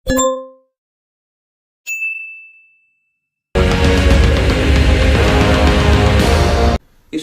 इस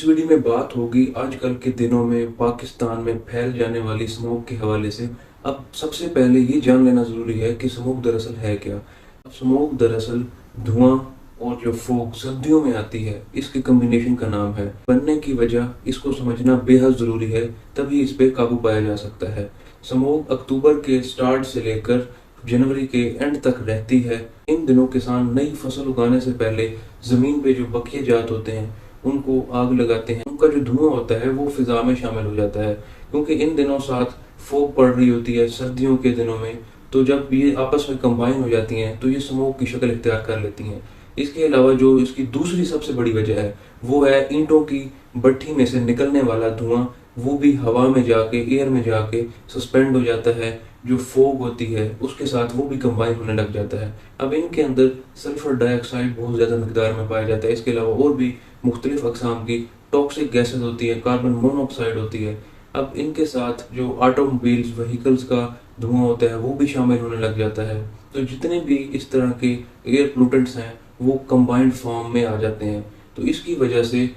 वीडियो में बात होगी आजकल के दिनों में पाकिस्तान में फैल जाने वाली स्मोक के हवाले से। अब सबसे पहले ये जान लेना ज़रूरी है कि स्मोक दरअसल है क्या। अब स्मोक दरअसल धुआं और जो फोग सर्दियों में आती है, इसके कम्बिनेशन का नाम है। बनने की वजह इसको समझना बेहद ज़रूरी है, तभी इस पे काबू पाया जा सकता है। स्मोक अक्टूबर के स्टार्ट से लेकर जनवरी के एंड तक रहती है। इन दिनों किसान नई फसल उगाने से पहले ज़मीन पे जो बकिए जात होते हैं उनको आग लगाते हैं। उनका जो धुआं होता है वो फिजा में शामिल हो जाता है, क्योंकि इन दिनों साथ फोग पड़ रही होती है सर्दियों के दिनों में। तो जब ये आपस में कंबाइन हो जाती हैं तो ये स्मोक की शक्ल इख्तियार कर लेती हैं। इसके अलावा जो इसकी दूसरी सबसे बड़ी वजह है वो है ईंटों की भट्ठी में से निकलने वाला धुआं। वो भी हवा में जाके, एयर में जाके सस्पेंड हो जाता है। जो फोग होती है उसके साथ वो भी कंबाइन होने लग जाता है। अब इनके अंदर सल्फर डाइऑक्साइड बहुत ज़्यादा मिकदार में पाया जाता है। इसके अलावा और भी मुख्तलिफ अकसाम की टॉक्सिक गैसेज होती है, कार्बन मोनोऑक्साइड होती है। अब इनके साथ जो ऑटोमोबाइल्स व्हीकल्स का धुआं होता है वो भी शामिल होने लग जाता है। तो जितने भी इस तरह के एयर पोल्यूटेंट्स हैं वो कंबाइंड फॉर्म में आ जाते हैं। तो इसकी वजह से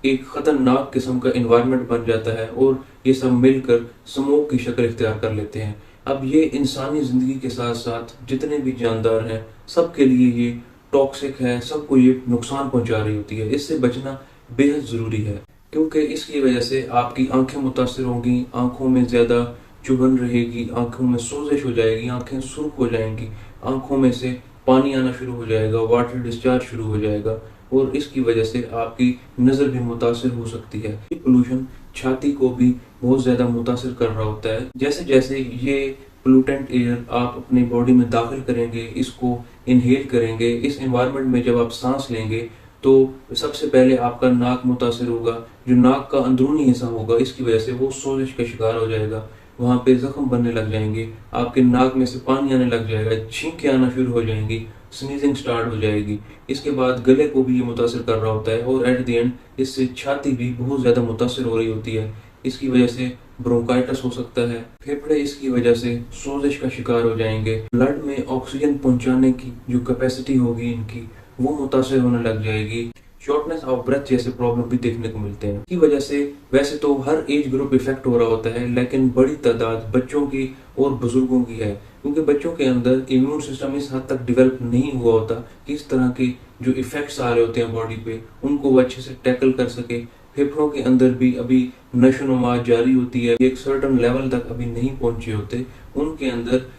एक खतरनाक किस्म का इन्वायरमेंट बन जाता है और ये सब मिलकर स्मोक की शक्ल इख्तियार कर लेते हैं। अब ये इंसानी जिंदगी के साथ साथ जितने भी जानदार हैं सबके लिए ये टॉक्सिक है, सबको ये नुकसान पहुंचा रही होती है। इससे बचना बेहद ज़रूरी है, क्योंकि इसकी वजह से आपकी आंखें मुतासर होंगी, आंखों में ज़्यादा चुभन रहेगी, आंखों में सोजिश हो जाएगी, आंखें सुर्ख हो जाएंगी, आंखों में से पानी आना शुरू हो जाएगा, वाटर डिस्चार्ज शुरू हो जाएगा और इसकी वजह से आपकी नज़र भी मुतासर हो सकती है। ये पोल्यूशन छाती को भी बहुत ज़्यादा मुतासर कर रहा होता है। जैसे जैसे ये पोल्यूटेंट एयर आप अपनी बॉडी में दाखिल करेंगे, इसको इनहेल करेंगे, इस एनवायरनमेंट में जब आप सांस लेंगे तो सबसे पहले आपका नाक मुतासर होगा। जो नाक का अंदरूनी हिस्सा होगा इसकी वजह से वो सोजिश का शिकार हो जाएगा, वहाँ पे जख्म बनने लग जाएंगे, आपके नाक में से पानी आने लग जाएगा, छींकें आना शुरू हो जाएंगी, स्नीजिंग स्टार्ट हो जाएगी। इसके बाद गले को भी ये मुतासर कर रहा होता है और एट द एंड इससे छाती भी बहुत ज़्यादा मुतासर हो रही होती है। इसकी वजह से ब्रोंकाइटिस हो सकता है, फेफड़े इसकी वजह से सोजिश का शिकार हो जाएंगे, ब्लड में ऑक्सीजन पहुंचाने की जो कैपेसिटी होगी इनकी वो मुतासर होने लग जाएगी, शॉर्टनेस ऑफ ब्रेथ जैसे प्रॉब्लम भी देखने को मिलते हैं। की वजह से वैसे तो हर एज ग्रुप इफेक्ट हो रहा होता है, लेकिन बड़ी तादाद बच्चों की और बुजुर्गों की है, क्योंकि बच्चों के अंदर इम्यून सिस्टम इस हद तक डेवलप नहीं हुआ होता कि इस तरह के जो इफेक्ट्स आ रहे होते हैं बॉडी पे उनको वो अच्छे से टैकल कर सके। फेफड़ों के अंदर भी अभी नशो नुमा जारी होती है, एक सर्टन लेवल तक अभी नहीं पहुंचे होते। उनके अंदर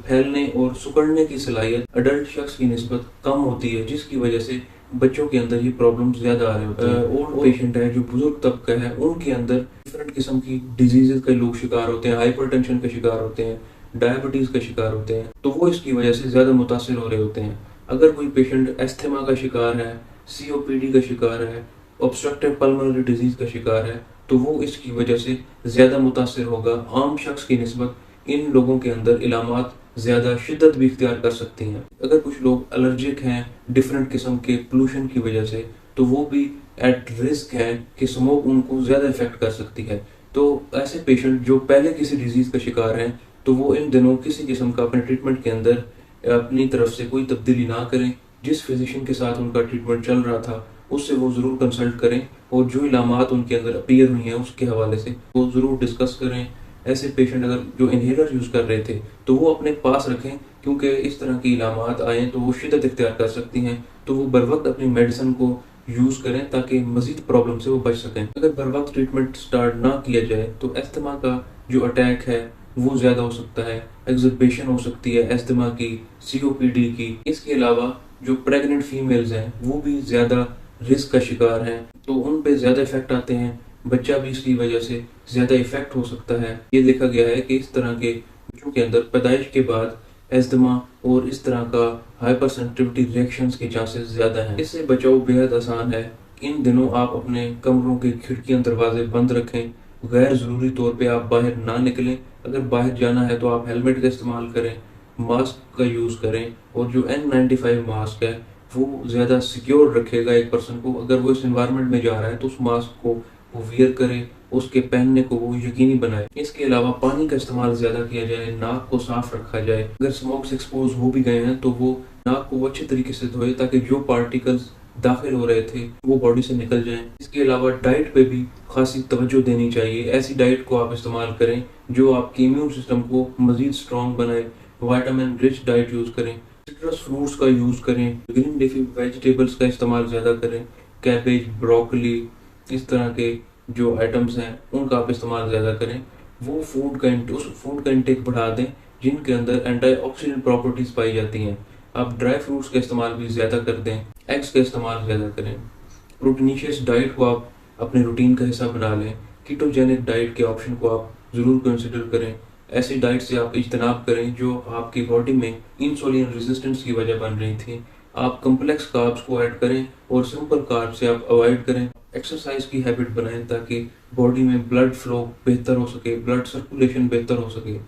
फैलने और सिकुड़ने की सलाहियत अडल्ट शख्स की निस्बत कम होती है, जिसकी वजह से बच्चों के अंदर ये प्रॉब्लम ज्यादा आ रहे होते हैं। ओल्ड पेशेंट है, जो बुजुर्ग तबका है, उनके अंदर डिफरेंट किस्म की डिजीजेस के लोग शिकार होते हैं, हाइपरटेंशन का शिकार होते हैं, डायबिटीज का शिकार होते हैं, तो वो इसकी वजह से ज्यादा मुतासिर हो रहे होते हैं। अगर कोई पेशेंट एस्थमा का शिकार है, सीओपीडी का शिकार है, ऑब्स्ट्रक्टिव पल्मोनरी डिजीज का शिकार है, तो वो इसकी वजह से ज्यादा मुतासिर होगा। आम शख्स की निस्बत इन लोगों के अंदर इलामात ज्यादा शिद्दत भी इख्तियार कर सकती हैं। अगर कुछ लोग एलर्जिक हैं डिफरेंट किस्म के पोल्यूशन की वजह से, तो वो भी एट रिस्क है कि स्मोक उनको ज्यादा इफेक्ट कर सकती है। तो ऐसे पेशेंट जो पहले किसी डिजीज का शिकार हैं, तो वो इन दिनों किसी किस्म का अपने ट्रीटमेंट के अंदर अपनी तरफ से कोई तब्दीली ना करें। जिस फिजिशियन के साथ उनका ट्रीटमेंट चल रहा था उससे वो जरूर कंसल्ट करें और जो इलामात उनके अंदर अपीयर हुई हैं उसके हवाले से वो जरूर डिस्कस करें। ऐसे पेशेंट अगर जो इनहेलर यूज कर रहे थे तो वो अपने पास रखें, क्योंकि इस तरह की इलामात आए तो वो शिद्दत इख्तियार कर सकती हैं। तो वो बर वक्त अपनी मेडिसिन को यूज करें ताकि मजीद प्रॉब्लम से वो बच सकें। अगर बर वक्त ट्रीटमेंट स्टार्ट ना किया जाए तो एस्थमा का जो अटैक है वो ज्यादा हो सकता है, एग्जर्बेशन हो सकती है एस्थमा की, सीओपीडी की। इसके अलावा जो प्रेग्नेंट फीमेल्स हैं वो भी ज्यादा रिस्क का शिकार हैं, तो उन पे ज्यादा इफेक्ट आते हैं। बच्चा भी इसकी वजह से ज्यादा इफेक्ट हो सकता है। ये देखा गया है कि इस तरह के बच्चों के अंदर पैदाइश के बाद एस्थमा और इस तरह का हाइपर सेंसिटिविटी रिएक्शंस के चांसेस ज्यादा हैं। इससे बचाव बेहद आसान है। इन दिनों आप अपने कमरों के खिड़कियां दरवाजे बंद रखें, गैर जरूरी तौर पे आप बाहर ना निकलें। अगर बाहर जाना है तो आप हेलमेट का इस्तेमाल करें, मास्क का यूज करें और जो N95 मास्क है वो ज्यादा सिक्योर रखेगा एक पर्सन को। अगर वो इस एनवायरनमेंट में जा रहा है तो उस मास्क को वो वियर करे उसके पहनने को वो यकीनी बनाए। इसके अलावा पानी का इस्तेमाल ज़्यादा किया जाए, नाक को साफ रखा जाए। अगर स्मोक से एक्सपोज हो भी गए हैं तो वो नाक को अच्छे तरीके से धोए ताकि जो पार्टिकल्स दाखिल हो रहे थे वो बॉडी से निकल जाएं। इसके अलावा डाइट पे भी खासी तवज्जो देनी चाहिए। ऐसी डाइट को आप इस्तेमाल करें जो आपके इम्यून सिस्टम को मजीद स्ट्रॉन्ग बनाए। विटामिन रिच डाइट यूज़ करें, सिट्रस फ्रूट्स का यूज़ करें, ग्रीन लीफी वेजिटेबल्स का इस्तेमाल ज़्यादा करें, कैबेज, ब्रोकली, इस तरह के जो आइटम्स हैं उनका आप इस्तेमाल ज़्यादा करें। वो उस फूड का इंटेक बढ़ा दें जिनके अंदर एंटीऑक्सीडेंट प्रॉपर्टीज़ पाई जाती हैं। आप ड्राई फ्रूट्स का इस्तेमाल भी ज़्यादा कर दें, एग्स का इस्तेमाल ज़्यादा करें। प्रोटीनिशियस डाइट को आप अपने रूटीन का हिस्सा बना लें। कीटोजेनिक डाइट के ऑप्शन को आप ज़रूर कंसिडर करें। ऐसी डाइट से आप इज्तनाब करें जो आपकी बॉडी में इंसुलिन रेजिस्टेंस की वजह बन रही थी। आप कम्प्लेक्स कार्ब्स को ऐड करें और सिंपल कार्ब से आप अवॉइड करें। एक्सरसाइज की हैबिट बनाएं ताकि बॉडी में ब्लड फ्लो बेहतर हो सके, ब्लड सर्कुलेशन बेहतर हो सके।